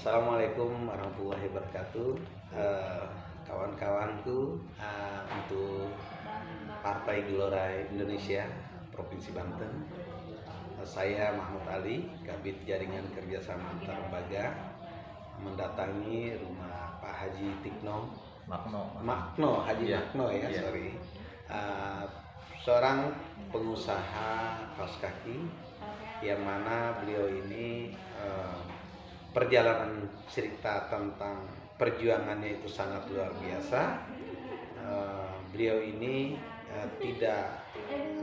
Assalamualaikum warahmatullahi wabarakatuh. Kawan-kawanku, untuk Partai Gelora Indonesia Provinsi Banten, saya Mahmud Ali, Kabid Jaringan Kerjasama Antar Lembaga, mendatangi rumah Pak Haji Tikno Makno Haji Yeah. Makno ya, Yeah. sorry. Seorang pengusaha kaos kaki yang mana beliau ini perjalanan cerita tentang perjuangannya itu sangat luar biasa. Beliau ini tidak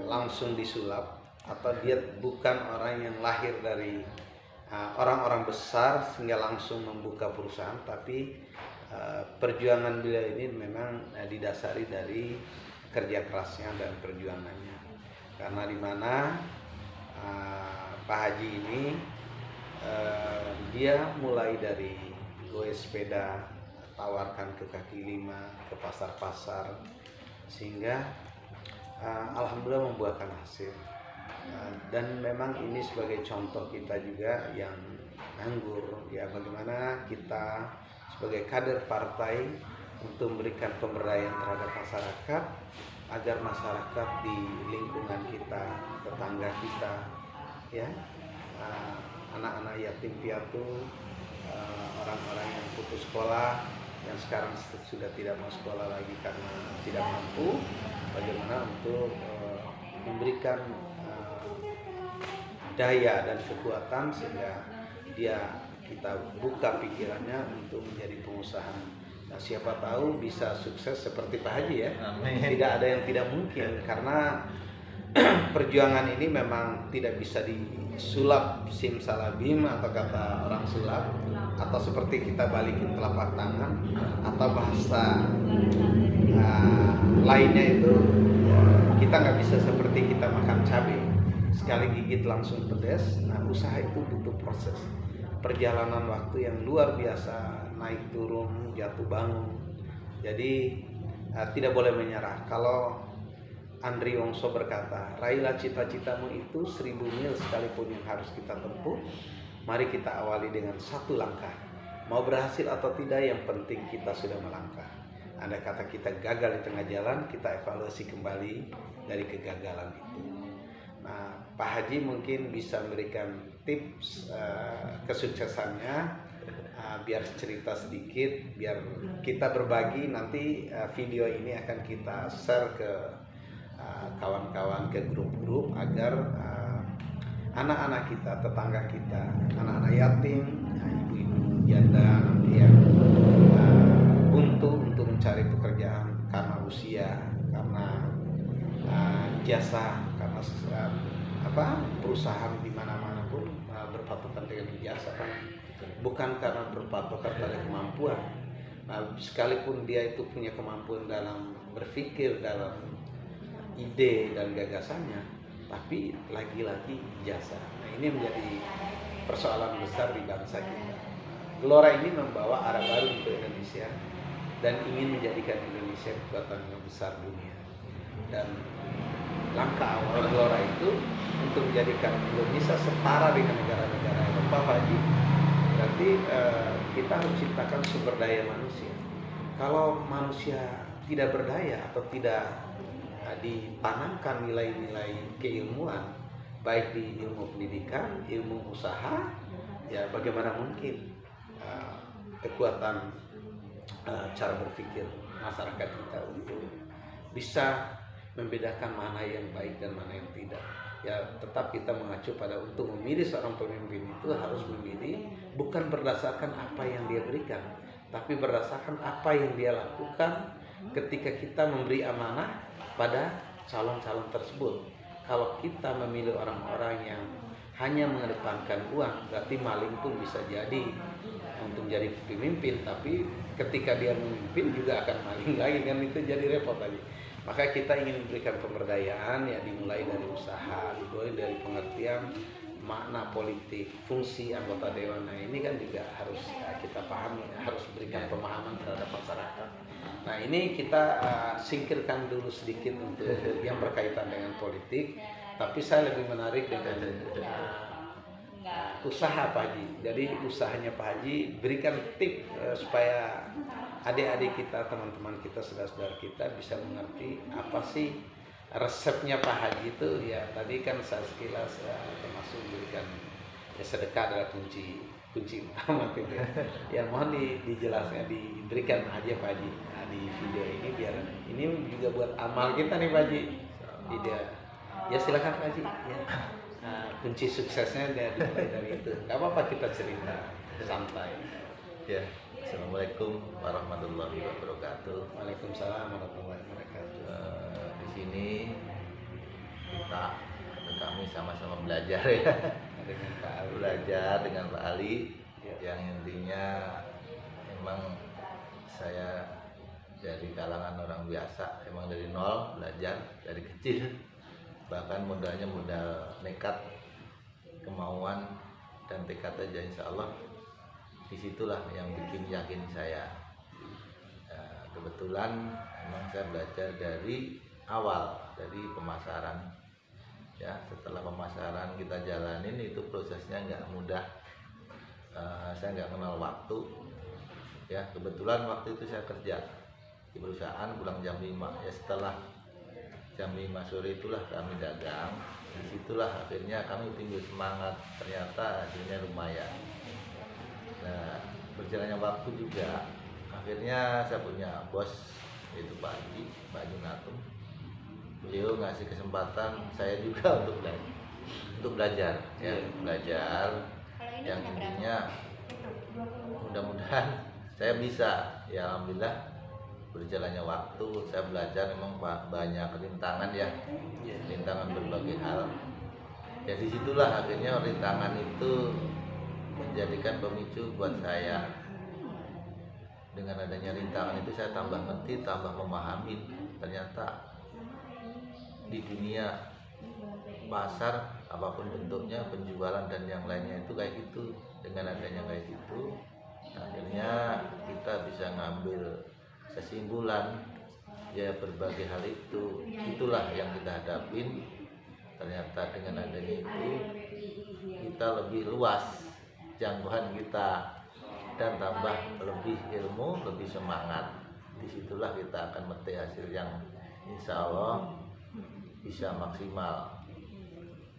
langsung disulap, atau dia bukan orang yang lahir dari orang-orang besar sehingga langsung membuka perusahaan, tapi perjuangan beliau ini memang didasari dari kerja kerasnya dan perjuangannya. Karena di mana Pak Haji ini dia mulai dari goes sepeda, tawarkan ke kaki lima, ke pasar-pasar, sehingga alhamdulillah membuahkan hasil. Dan memang ini sebagai contoh kita juga yang nganggur ya, bagaimana kita sebagai kader partai untuk memberikan pemberdayaan terhadap masyarakat, agar masyarakat di lingkungan kita, tetangga kita ya, anak-anak yatim piatu, orang-orang yang putus sekolah, yang sekarang sudah tidak mau sekolah lagi karena tidak mampu, bagaimana untuk memberikan daya dan kekuatan sehingga kita buka pikirannya untuk menjadi pengusaha. Nah, siapa tahu bisa sukses seperti Pak Haji ya. Amin. Tidak ada yang tidak mungkin, karena perjuangan ini memang tidak bisa disulap simsalabim, atau kata orang sulap, atau seperti kita balikin telapak tangan, atau bahasa lainnya itu kita nggak bisa seperti kita makan cabai, sekali gigit langsung pedas. Nah, usaha itu butuh proses, perjalanan waktu yang luar biasa, naik turun, jatuh bangun. Jadi tidak boleh menyerah. Kalau Andri Wongso berkata, raihlah cita-citamu itu 1000 mil sekalipun yang harus kita tempuh. Mari kita awali dengan satu langkah. Mau berhasil atau tidak, yang penting kita sudah melangkah. Andai kata kita gagal di tengah jalan, kita evaluasi kembali dari kegagalan itu. Nah, Pak Haji mungkin bisa memberikan tips kesuksesannya, biar cerita sedikit, biar kita berbagi. Nanti video ini akan kita share ke kawan-kawan, ke grup-grup, agar anak-anak kita, tetangga kita, anak-anak yatim, ibu-ibu janda nanti yang untuk mencari pekerjaan karena usia, karena ijazah, karena perusahaan di mana-mana pun berpatokan dengan ijazah, bukan karena berpatokan pada kemampuan. Nah, sekalipun dia itu punya kemampuan dalam berpikir, dalam ide dan gagasannya, tapi lagi-lagi ijazah. Nah, ini menjadi persoalan besar di bangsa kita. Gelora ini membawa arah baru untuk Indonesia dan ingin menjadikan Indonesia kekuatan yang besar dunia. Dan langkah awal Gelora itu untuk menjadikan Indonesia setara dengan negara-negara Eropa, Pak Haji, berarti kita harus ciptakan sumber daya manusia. Kalau manusia tidak berdaya atau tidak ditanamkan nilai-nilai keilmuan, baik di ilmu pendidikan, ilmu usaha, ya bagaimana mungkin kekuatan cara berpikir masyarakat kita untuk bisa membedakan mana yang baik dan mana yang tidak. Ya, tetap kita mengacu pada untuk memilih seorang pemimpin itu harus memilih bukan berdasarkan apa yang dia berikan, tapi berdasarkan apa yang dia lakukan ketika kita memberi amanah pada calon-calon tersebut. Kalau kita memilih orang-orang yang hanya mengedepankan uang, berarti maling pun bisa jadi untuk menjadi pemimpin, tapi ketika dia memimpin juga akan maling lagi, kan itu jadi repot lagi. Maka kita ingin memberikan pemberdayaan, ya dimulai dari usaha, dimulai dari pengertian makna politik, fungsi anggota dewan. Nah, ini kan juga harus kita pahami, harus berikan pemahaman terhadap masyarakat. Nah, ini kita singkirkan dulu sedikit untuk yang berkaitan dengan politik, tapi saya lebih menarik dengan usaha Pak Haji. Jadi usahanya Pak Haji berikan tip supaya adik-adik kita, teman-teman kita, saudara-saudara kita bisa mengerti apa sih resepnya Pak Haji itu. Ya tadi kan saya sekilas termasuk berikan ya, sedekah adalah kunci utama gitu. Ya mohon dijelaskan, diberikan aja Pak Haji di video ini, biar ini juga buat amal kita nih Pak Haji. Tidak, ya silakan Pak Haji. Ya. Nah, kunci suksesnya dia dimulai dari itu. Gak apa-apa kita cerita santai. Ya, assalamualaikum warahmatullahi wabarakatuh. Waalaikumsalam warahmatullahi wabarakatuh. Di sini kami sama-sama belajar ya, Dengan Pak Ali. belajar dengan Pak Ali. Ya. Yang intinya emang saya dari kalangan orang biasa, emang dari nol belajar dari kecil. Bahkan modalnya modal nekat, kemauan dan tekad aja, insya Allah disitulah yang bikin yakin saya. Kebetulan memang saya belajar dari awal, dari pemasaran ya. Setelah pemasaran kita jalanin itu prosesnya nggak mudah. Saya nggak kenal waktu ya. Kebetulan waktu itu saya kerja di perusahaan, pulang jam 5 ya. Setelah jam 5 sore itulah kami dagang. Disitulah akhirnya kami timbul semangat, ternyata hasilnya lumayan. Nah, berjalannya waktu juga akhirnya saya punya bos, yaitu Pak Haji, Pak Junatum. Beliau ngasih kesempatan saya juga untuk belajar ya, belajar yang intinya mudah-mudahan saya bisa ya. Alhamdulillah berjalannya waktu saya belajar, memang banyak rintangan ya, rintangan berbagai hal ya. Disitulah akhirnya rintangan itu menjadikan pemicu buat saya. Dengan adanya rintangan itu saya tambah ngerti, tambah memahami ternyata di dunia pasar apapun bentuknya, penjualan dan yang lainnya itu kayak gitu. Dengan adanya kayak gitu akhirnya kita bisa ngambil kesimpulan ya, berbagai hal itu itulah yang kita hadapin. Ternyata dengan adanya itu kita lebih luas jangkauan kita dan tambah lebih ilmu, lebih semangat. Disitulah kita akan meraih hasil yang insya Allah bisa maksimal.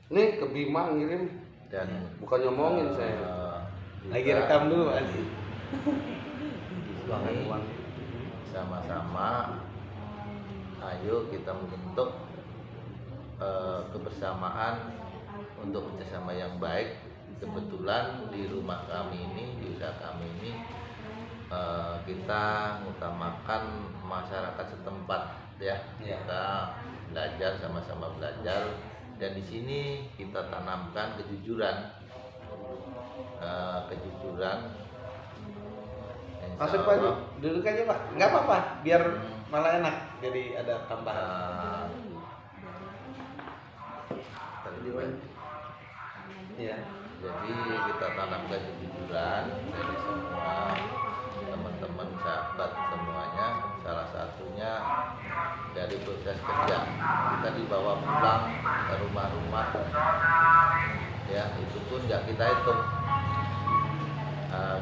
Nih ke Bima ngirim Dan bukan ngomongin saya. Lagi juga rekam dulu Pak Haji. di sini sama-sama ayo kita membentuk kebersamaan untuk kerjasama yang baik. Kebetulan di rumah kami ini, di usaha kami ini, kita mengutamakan masyarakat setempat ya. Kita belajar, sama-sama belajar, dan di sini kita tanamkan kejujuran. Masuk Pak Haji, duduk aja Pak. Nggak apa-apa, biar malah enak. Jadi ada tambahan. Ya. Jadi kita tanamkan kejujuran dari semua teman-teman, sahabat semuanya. Salah satunya dari proses kerja, kita dibawa pulang ke rumah-rumah ya, itu pun nggak kita hitung.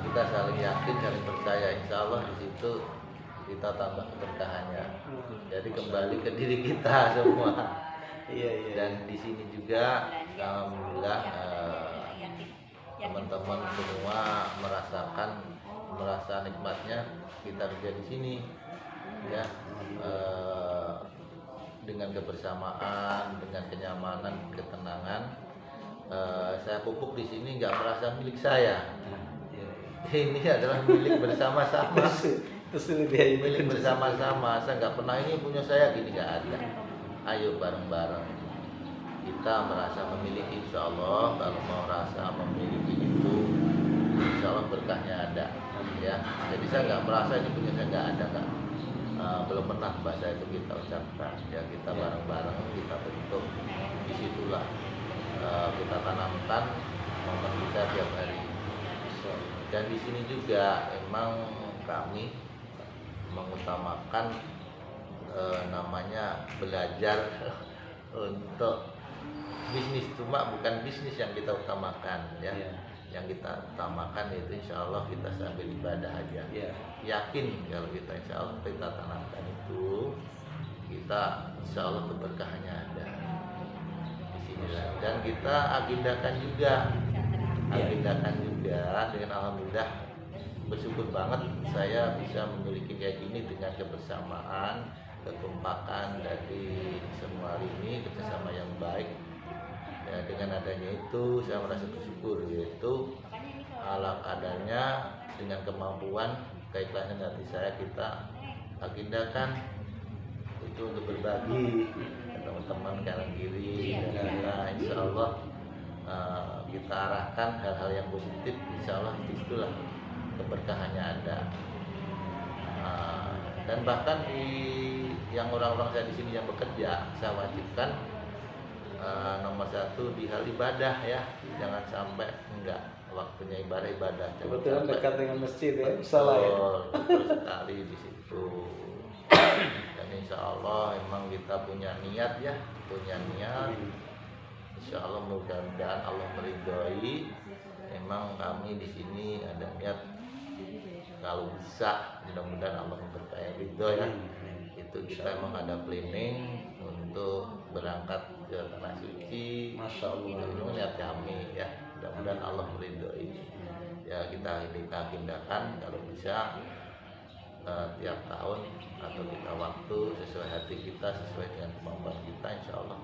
Kita saling yakin, saling percaya, insya Allah di situ kita tambah keberkahannya. Jadi kembali ke diri kita semua. Iya. Dan di sini juga alhamdulillah teman-teman semua merasa nikmatnya kita kerja di sini ya, dengan kebersamaan, dengan kenyamanan, ketenangan. Saya pupuk di sini nggak merasa milik saya. Ini adalah milik bersama-sama. Milik bersama-sama. Saya nggak pernah ini punya saya, gini nggak ada. Ayo bareng-bareng kita merasa memiliki, insya Allah. Kalau mau rasa memiliki itu, insya Allah berkahnya ada ya. Jadi saya nggak merasa ini punya saya, nggak ada, nggak. Belum pernah bahasa itu kita ucapkan ya. Kita bareng-bareng kita bentuk. Disitulah kita tanamkan momen kita tiap hari. Dan di sini juga emang kami mengutamakan namanya belajar untuk bisnis, cuma bukan bisnis yang kita utamakan ya. Iya. Yang kita utamakan itu insya Allah kita sambil ibadah aja. Iya. Yakin kalau kita insya Allah kita tanamkan itu, kita insya Allah keberkahannya ada di sinilah. Dan kita agendakan juga dengan alhamdulillah bersyukur banget saya bisa memiliki kayak gini dengan kebersamaan, kekompakan dari semua ini, kerjasama yang baik. Ya, dengan adanya itu saya merasa bersyukur, yaitu ala adanya dengan kemampuan keikhlasan hati saya kita agendakan itu untuk berbagi ke teman-teman kanan kiri, dan kita insya Allah kita arahkan hal-hal yang positif, insya Allah disitulah keberkahannya ada. Dan bahkan di yang orang-orang saya di sini yang bekerja saya wajibkan nomor satu di hal ibadah ya, jangan sampai enggak waktunya ibadah. Kebetulan dekat dengan masjid ya, salah ya. Betul sekali di situ. Dan insya Allah emang kita punya niat ya, insya Allah mudah-mudahan Allah meridhoi. Emang kami di sini ada niat kalau bisa mudah-mudahan Allah memberkahi ridho ya. Itu kita emang ada planning untuk berangkat ke tanah suci. Masya Allah. Itu niat kami ya. Mudah-mudahan Allah meridhoi. Ya kita agendakan kalau bisa tiap tahun atau kita waktu sesuai hati kita, sesuai dengan kemampuan kita, insya Allah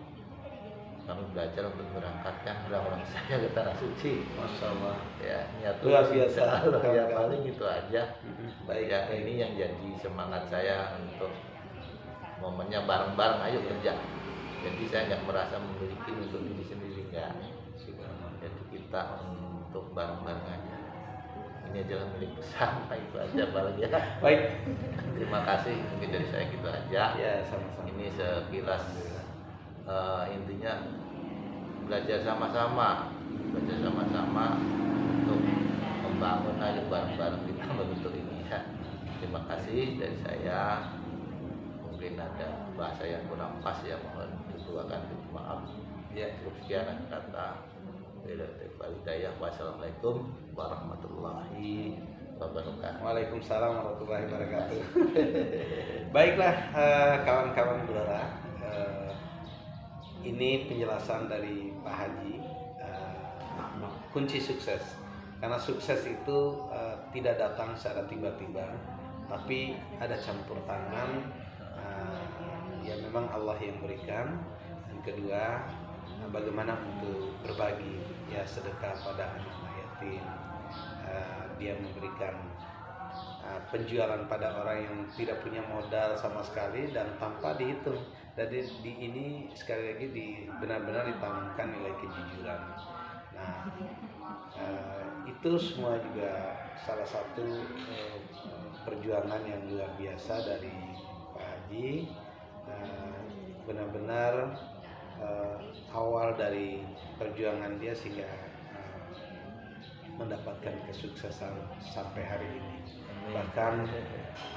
kami belajar untuk berangkatkan orang-orang saya ke tanah suci. Masya Allah. Ya niat luar biasa. Ya paling itu aja. Baik. Ya ini yang jadi semangat saya untuk momennya bareng-bareng ayo kerja. Jadi saya nggak merasa memiliki untuk diri sendiri, enggak. Jadi kita untuk bareng-bareng aja. Ini adalah milik bersama, itu aja paling ya. Baik. Terima kasih, mungkin dari saya gitu aja. Ya sama-sama. Ini sekilas intinya belajar sama-sama untuk membangun aja bareng-bareng kita membentuk ini ya. Terima kasih dari saya. Mungkin ada bahasa yang kurang pas ya, mohon dituakan maaf. Ya, cukup sekian kata. Wassalamualaikum warahmatullahi wabarakatuh. Waalaikumsalam warahmatullahi wabarakatuh. Baiklah kawan-kawan Gelora, ini penjelasan dari Pak Haji, kunci sukses. Karena sukses itu tidak datang secara tiba-tiba, tapi ada campur tangan. Ya memang Allah yang berikan. Dan kedua, bagaimana untuk berbagi, ya sedekah pada anak-anak yatim, dia memberikan penjualan pada orang yang tidak punya modal sama sekali dan tanpa dihitung. Jadi di ini sekali lagi benar-benar ditanamkan nilai kejujuran. Nah itu semua juga salah satu perjuangan yang luar biasa dari Pak Haji. Benar-benar awal dari perjuangan dia sehingga mendapatkan kesuksesan sampai hari ini. Bahkan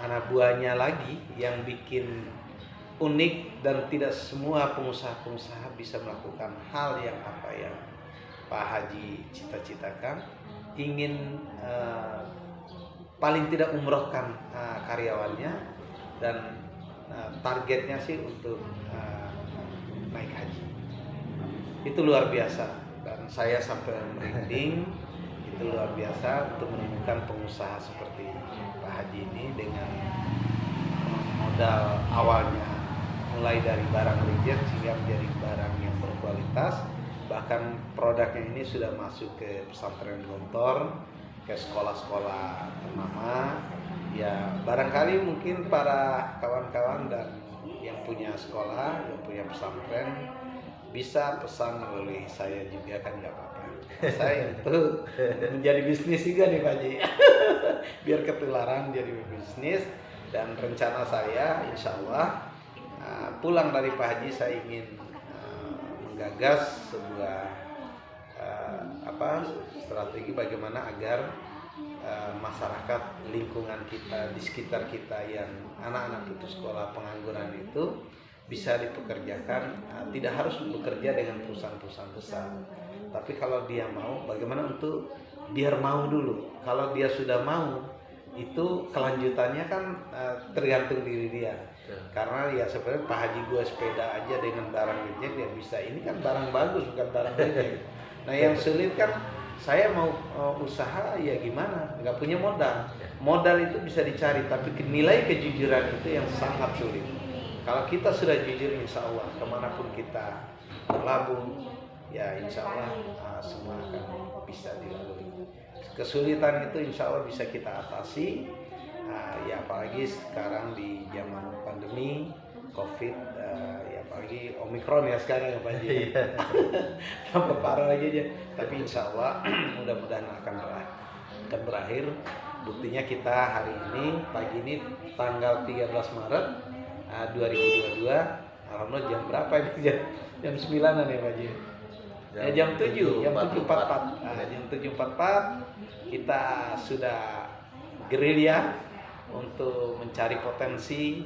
anak buahnya lagi yang bikin unik, dan tidak semua pengusaha-pengusaha bisa melakukan hal yang apa yang Pak Haji cita-citakan. Ingin paling tidak umrohkan karyawannya, dan targetnya sih untuk naik haji. Itu luar biasa, dan saya sampai merinding. Itu luar biasa untuk menemukan pengusaha seperti Pak Haji ini dengan modal awalnya mulai dari barang reject sehingga menjadi barang yang berkualitas. Bahkan produknya ini sudah masuk ke pesantren Gontor, ke sekolah-sekolah ternama. Ya barangkali mungkin para kawan-kawan dan yang punya sekolah, yang punya pesantren bisa pesan melalui saya juga, kan nggak apa-apa. Saya itu menjadi bisnis juga nih Pak Haji. Biar ketularan jadi bisnis. Dan rencana saya insya Allah pulang dari Pak Haji saya ingin menggagas sebuah strategi bagaimana agar masyarakat lingkungan kita di sekitar kita yang anak-anak putus sekolah, pengangguran itu bisa dipekerjakan, tidak harus bekerja dengan perusahaan-perusahaan besar. Tapi kalau dia mau, bagaimana untuk biar mau dulu. Kalau dia sudah mau, itu kelanjutannya kan tergantung diri dia. Karena ya sebenarnya Pak Haji gue sepeda aja dengan barang reject dia bisa. Ini kan barang bagus bukan barang reject. Nah yang sulit kan saya mau usaha ya gimana, nggak punya modal. Modal itu bisa dicari, tapi nilai kejujuran itu yang sangat sulit. Kalau kita sudah jujur, insya Allah kemanapun kita berlabuh, ya insya Allah semua akan bisa dilalui. Kesulitan itu insya Allah bisa kita atasi. Ya apalagi sekarang di zaman pandemi COVID, ya apalagi Omikron ya sekarang ya Pak Haji. Tambah parah lagi aja. Tapi insya Allah mudah-mudahan akan berakhir. Buktinya kita hari ini, pagi ini tanggal 13 Maret 2022. Alhamdulillah jam berapa ini? Jam 9-an ya Pak Haji. Ya, jam 7, jam 7.44. Jam 7.44 kita sudah gerilya untuk mencari potensi,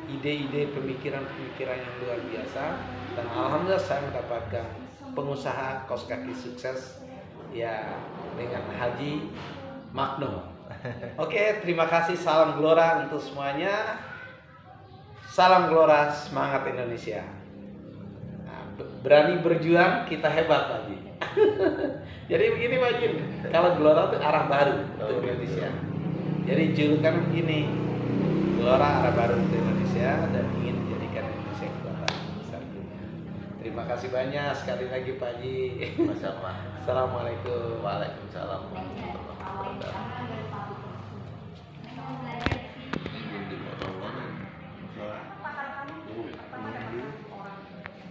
ide-ide, pemikiran-pemikiran yang luar biasa. Dan alhamdulillah saya mendapatkan pengusaha kaos kaki sukses ya dengan Haji Magnum. Oke, terima kasih, salam Gelora untuk semuanya. Salam Gelora, semangat Indonesia. Berani berjuang, kita hebat Pak Haji. Jadi begini Pak Haji, kalau Gelora itu arah baru untuk Indonesia. Jadi julukan begini, Gelora arah baru untuk Indonesia dan ingin menjadikan Indonesia kota besar dunia. Terima kasih banyak sekali lagi Pak Haji. Assalamualaikum. Waalaikumsalam warahmatullahi wabarakatuh.